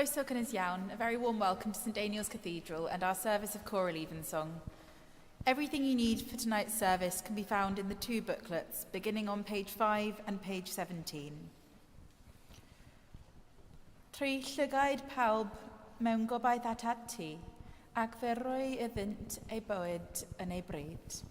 Croeso cynnes iawn, a very warm welcome to St Daniel's Cathedral and our service of Choral Evensong. Everything you need for tonight's service can be found in the two booklets, beginning on page 5 and page 17. Trwy llygaid pawb mewn gobaith at ati, ac fe roi iddynt ei bywyd yn ei bryd.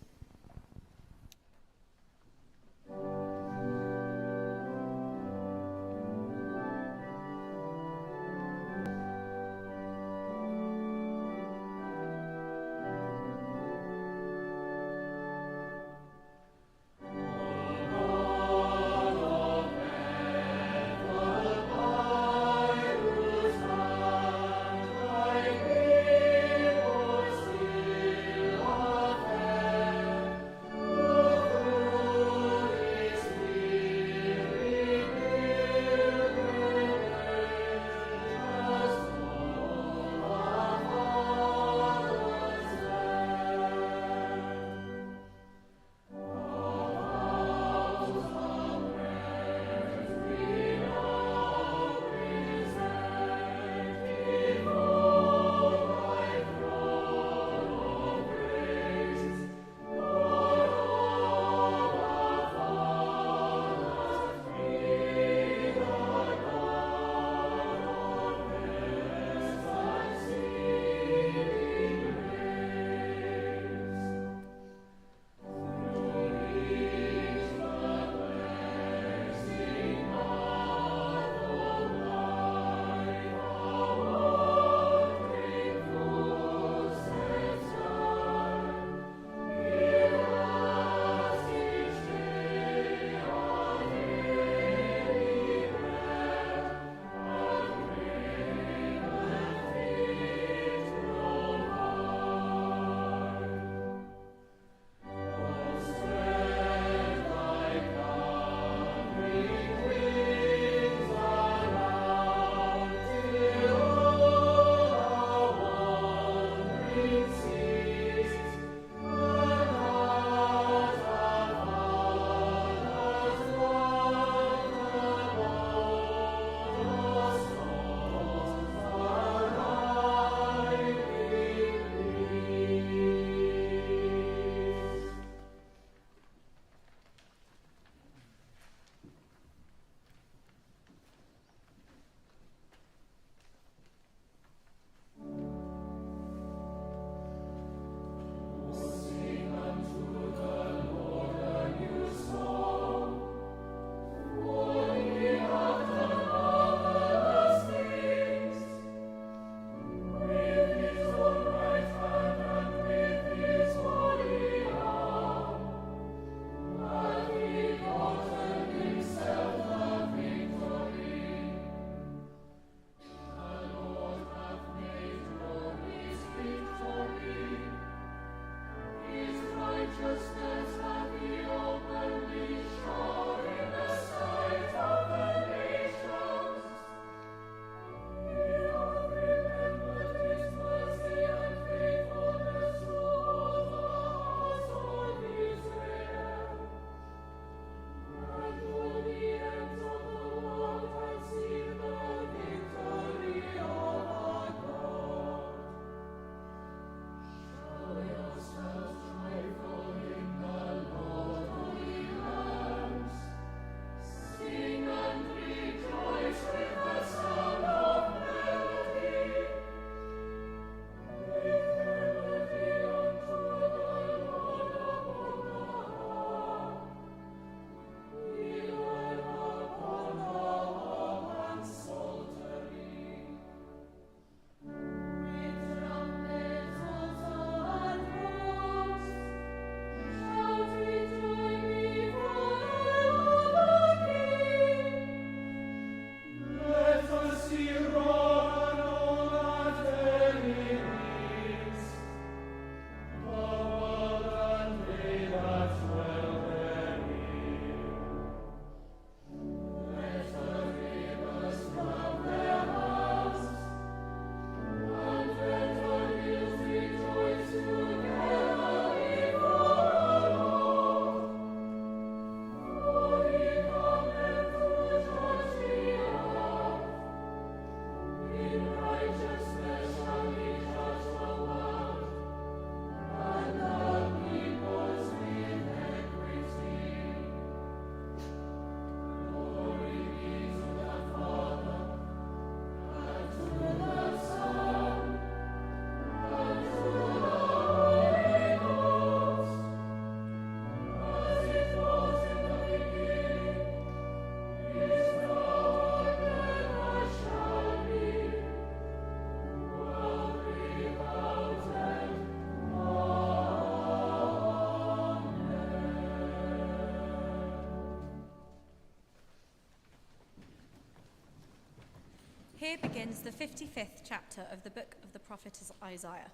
Here begins the 55th chapter of the book of the prophet Isaiah.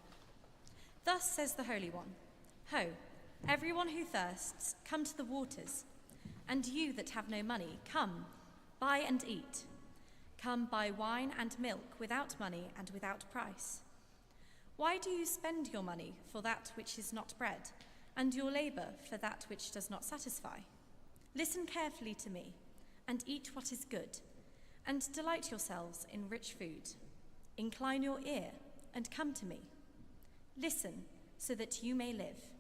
Thus says the Holy One, Ho, everyone who thirsts, come to the waters. And you that have no money, come, buy and eat. Come buy wine and milk without money and without price. Why do you spend your money for that which is not bread, and your labor for that which does not satisfy? Listen carefully to me, and eat what is good, and delight yourselves in rich food. Incline your ear, and come to me. Listen, so that you may live.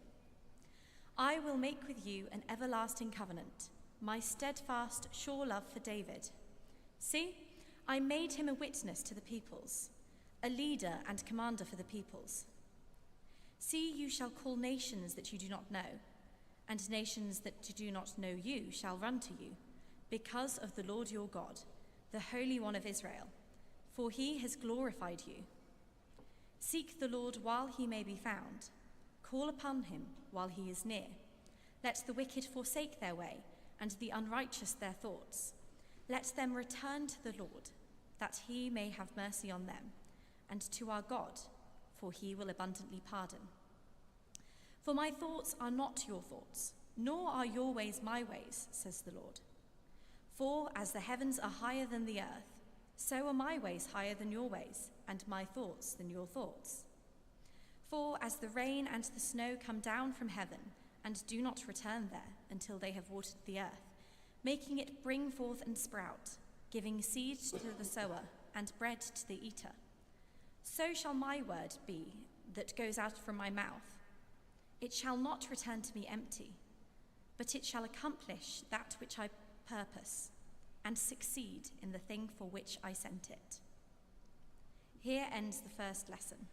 I will make with you an everlasting covenant, my steadfast, sure love for David. See, I made him a witness to the peoples, a leader and commander for the peoples. See, you shall call nations that you do not know, and nations that do not know you shall run to you, because of the Lord your God, the Holy One of Israel, for he has glorified you. Seek the Lord while he may be found. Call upon him while he is near. Let the wicked forsake their way, and the unrighteous their thoughts. Let them return to the Lord, that he may have mercy on them, and to our God, for he will abundantly pardon. For my thoughts are not your thoughts, nor are your ways my ways, says the Lord. For as the heavens are higher than the earth, so are my ways higher than your ways, and my thoughts than your thoughts. For as the rain and the snow come down from heaven, and do not return there until they have watered the earth, making it bring forth and sprout, giving seed to the sower and bread to the eater, so shall my word be that goes out from my mouth. It shall not return to me empty, but it shall accomplish that which I purpose, and succeed in the thing for which I sent it. Here ends the first lesson.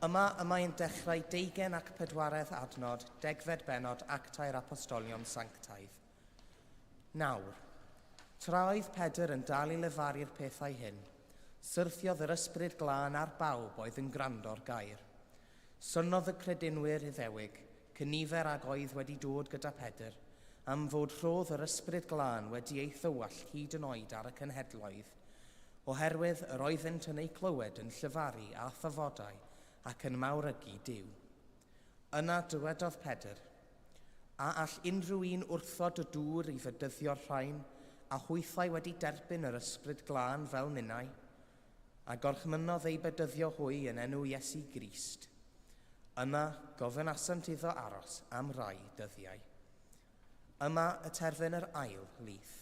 Yma mae'n dechrau 24 adnod, 10 bennod Actau'r Apostolion Sanctaidd. Nawr, tra oedd Pedr yn dal i lefaru'r pethau hyn, syrthiodd yr ysbryd glân ar bawb oedd yn gwrando'r gair. Synodd y credinwyr Iddewig, cynifer ag oedd wedi dod gyda Pedr, am fod rhodd yr ysbryd glân wedi ei thywall hyd yn oed ar y cynhedloedd, oherwydd yr oeddent yn ei clywed yn llyfaru a thafodau ac yn mawrygu Duw. Yna dywedodd Pedr, a all unrhyw un wrthod y dŵr i fedyddio'r rhain, a hwythau wedi derbyn yr ysbryd glân fel ninnau, a gorchmynnodd ei bedyddio hwy yn enw Iesu Grist. Yna gofynasant iddo aros am rai dyddiau. Yma y terfyn yr ail lith.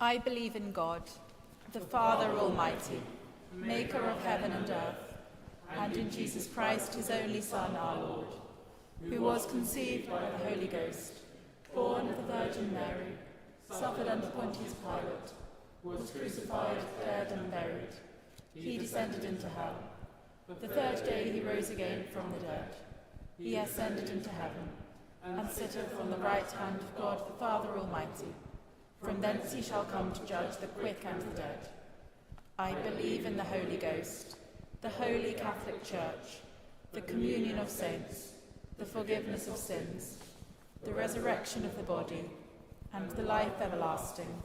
I believe in God, the Father Almighty, maker of heaven and earth, and in Jesus Christ, his only Son, our Lord, who was conceived by the Holy Ghost, born of the Virgin Mary, suffered under Pontius Pilate, was crucified, dead, and buried. He descended into hell. The third day he rose again from the dead. He ascended into heaven, and sitteth on the right hand of God the Father Almighty. From thence he shall come to judge the quick and the dead. I believe in the Holy Ghost, the Holy Catholic Church, the communion of saints, the forgiveness of sins, the resurrection of the body, and the life everlasting.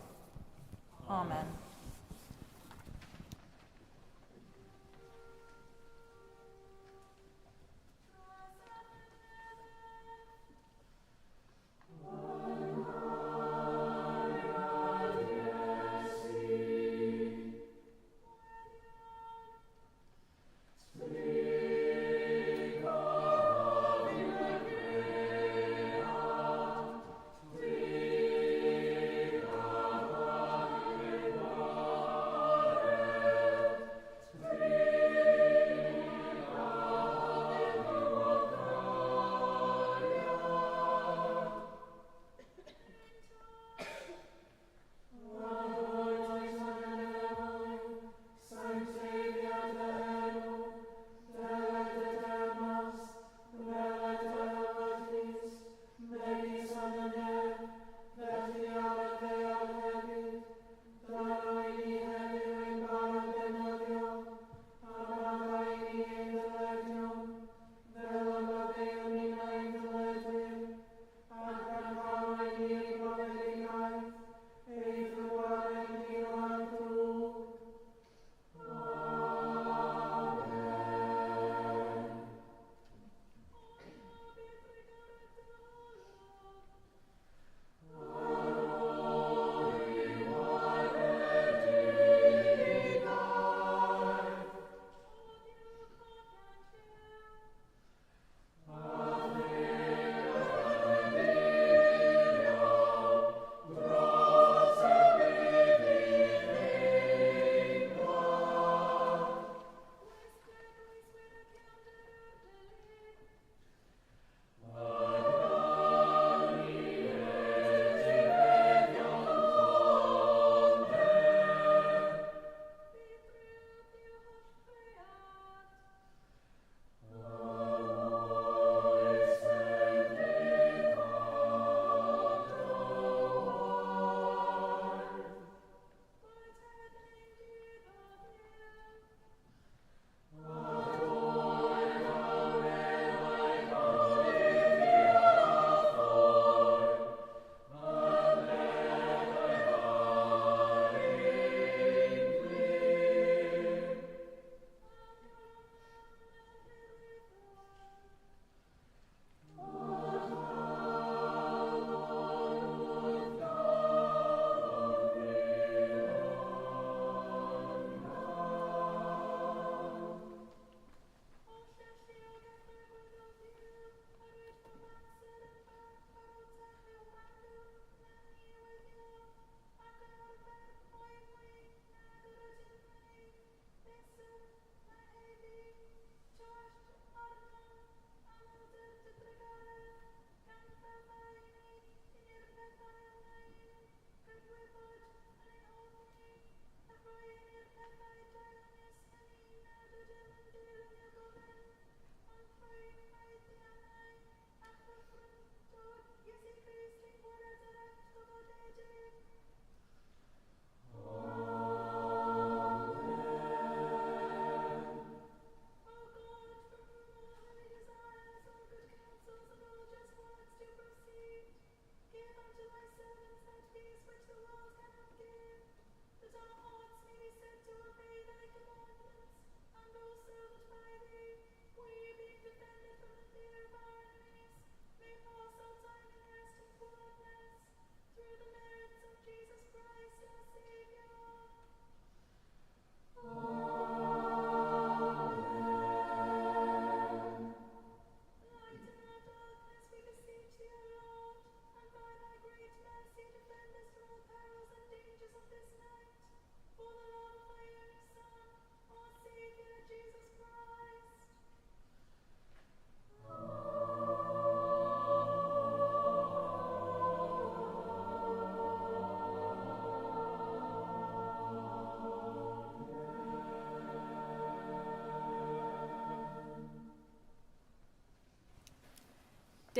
Amen.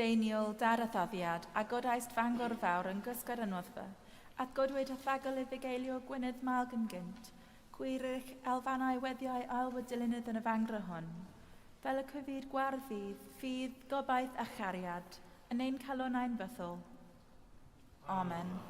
Deiniol dar a thaddiad, a godaist fangor fawr yn gysgod yn oddfa, a godwyd a thagol i fugeilio gwynydd malg yn gynt, gwirich elfannau weddiau ailwyd dilynydd yn y fangra hon. Fel y cyfyd gwarfydd, ffydd, gobaith a chariad, yn ein calonau'n bythol. Amen.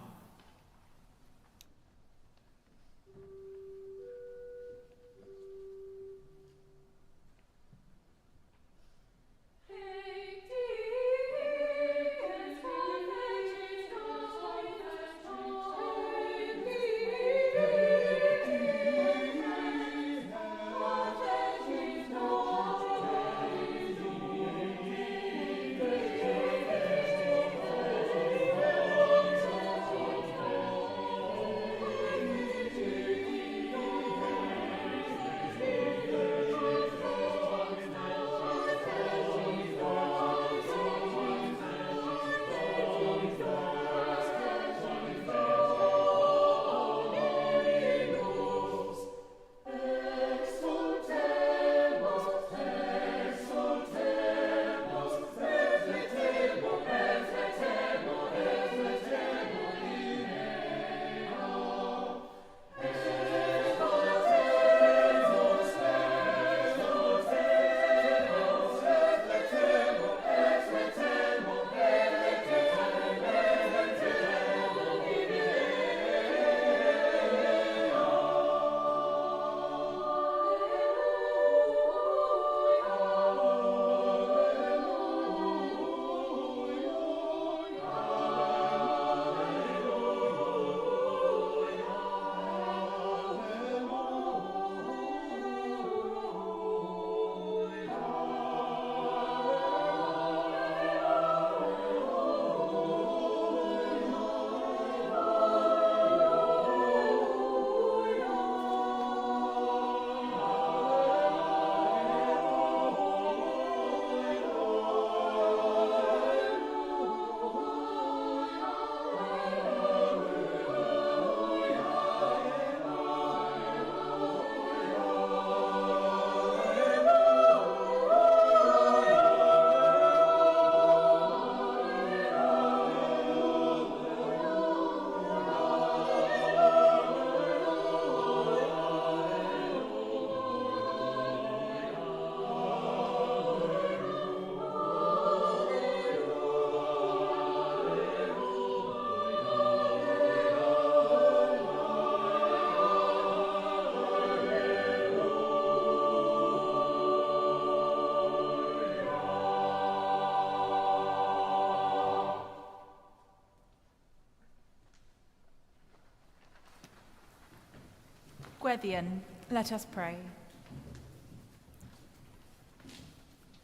Gweddian, let us pray.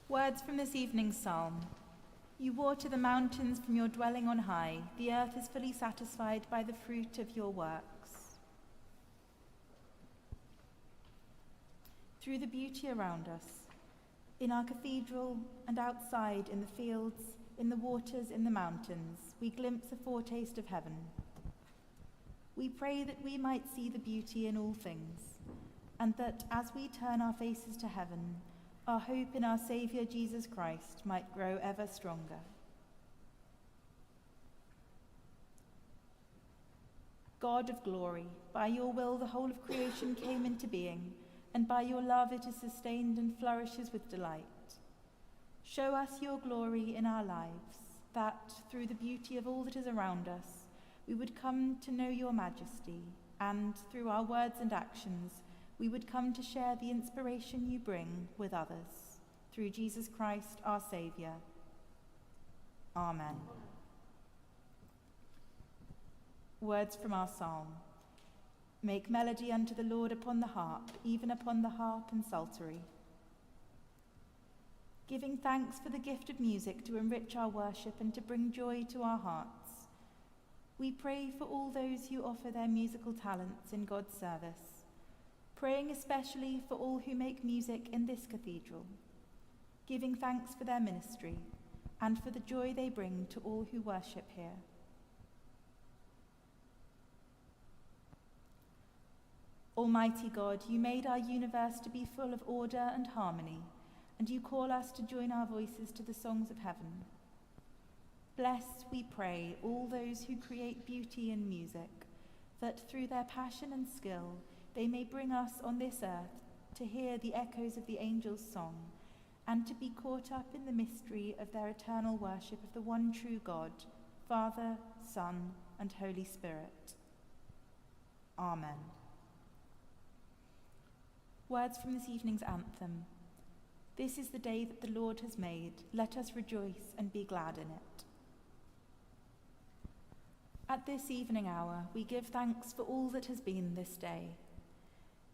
Words from this evening's psalm. You water the mountains from your dwelling on high. The earth is fully satisfied by the fruit of your works. Through the beauty around us, in our cathedral and outside in the fields, in the waters, in the mountains, we glimpse a foretaste of heaven. We pray that we might see the beauty in all things, and that as we turn our faces to heaven, our hope in our Saviour Jesus Christ might grow ever stronger. God of glory, by your will the whole of creation came into being, and by your love it is sustained and flourishes with delight. Show us your glory in our lives, that, through the beauty of all that is around us, we would come to know your majesty, and, through our words and actions, we would come to share the inspiration you bring with others. Through Jesus Christ, our Saviour. Amen. Words from our psalm. Make melody unto the Lord upon the harp, even upon the harp and psaltery. Giving thanks for the gift of music to enrich our worship and to bring joy to our hearts, we pray for all those who offer their musical talents in God's service, praying especially for all who make music in this cathedral, giving thanks for their ministry and for the joy they bring to all who worship here. Almighty God, you made our universe to be full of order and harmony, and you call us to join our voices to the songs of heaven. Bless, we pray, all those who create beauty in music, that through their passion and skill they may bring us on this earth to hear the echoes of the angels' song, and to be caught up in the mystery of their eternal worship of the one true God, Father, Son, and Holy Spirit. Amen. Words from this evening's anthem. This is the day that the Lord has made. Let us rejoice and be glad in it. At this evening hour, we give thanks for all that has been this day,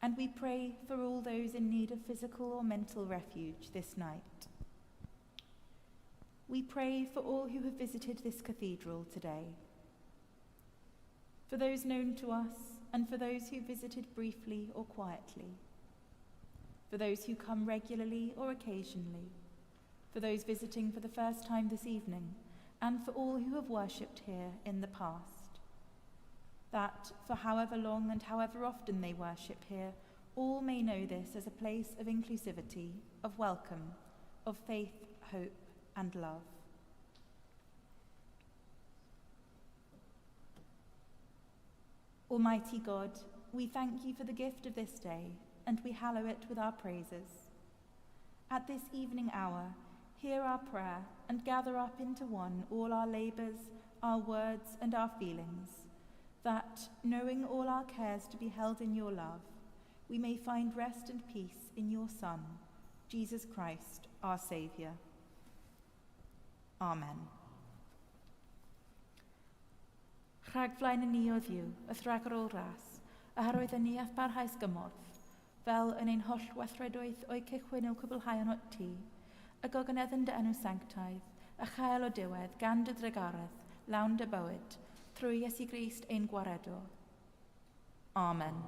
and we pray for all those in need of physical or mental refuge this night. We pray for all who have visited this cathedral today, for those known to us and for those who visited briefly or quietly, for those who come regularly or occasionally, for those visiting for the first time this evening, and for all who have worshipped here in the past, that for however long and however often they worship here, all may know this as a place of inclusivity, of welcome, of faith, hope, and love. Almighty God, we thank you for the gift of this day, and we hallow it with our praises. At this evening hour, hear our prayer and gather up into one all our labours, our words, and our feelings, that, knowing all our cares to be held in your love, we may find rest and peace in your Son, Jesus Christ, our Saviour. Amen. Rhagflaen yn ni o ddiw, y thrag ar ôl ras, a harwydd yn ni ath barhaus gymorth, fel yn ein holl weithredoedd o'i cychwyn i'w cwblhau yn ti, y gogoneddyn dy enw sanctaidd, a chael o diwedd gan dy dregaredd, lawn dy bywyd, trwy Iesu Grist ein gwaredo. Amen.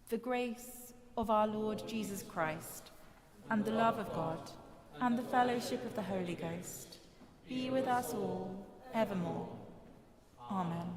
The grace of our Lord Jesus Christ, and the love of God, and the fellowship of the Holy Ghost, be with us all, evermore. Amen.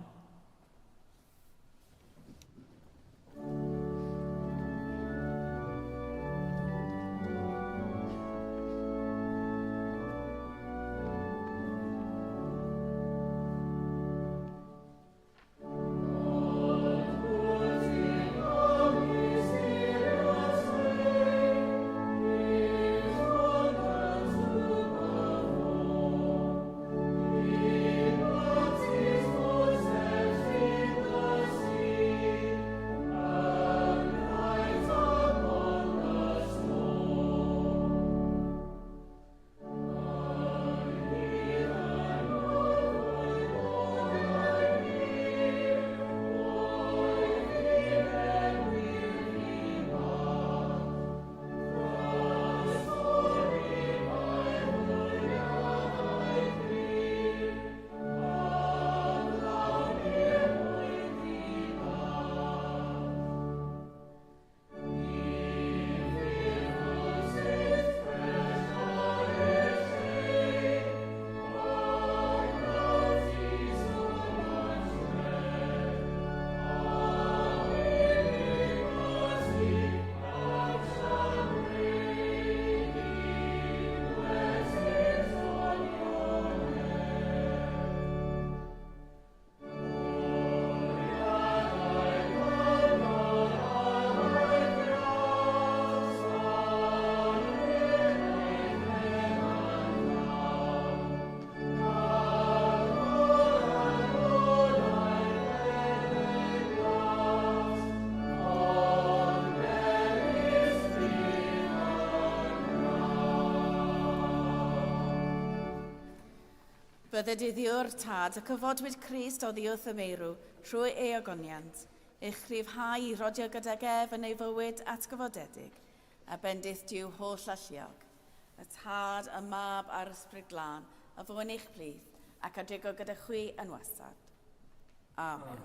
Bydde dyddiwr tad y cyfodwyd Crist oddi wrth y meirw trwy ei agoniant, eich rhifhau i rodio gydag ef yn ei fywyd atgyfodedig, a bendith diw holl alluog, y tad, y mab a'r ysbryd glân, a fwyn eich plith, ac adego gyda chwi yn wastad. Amen.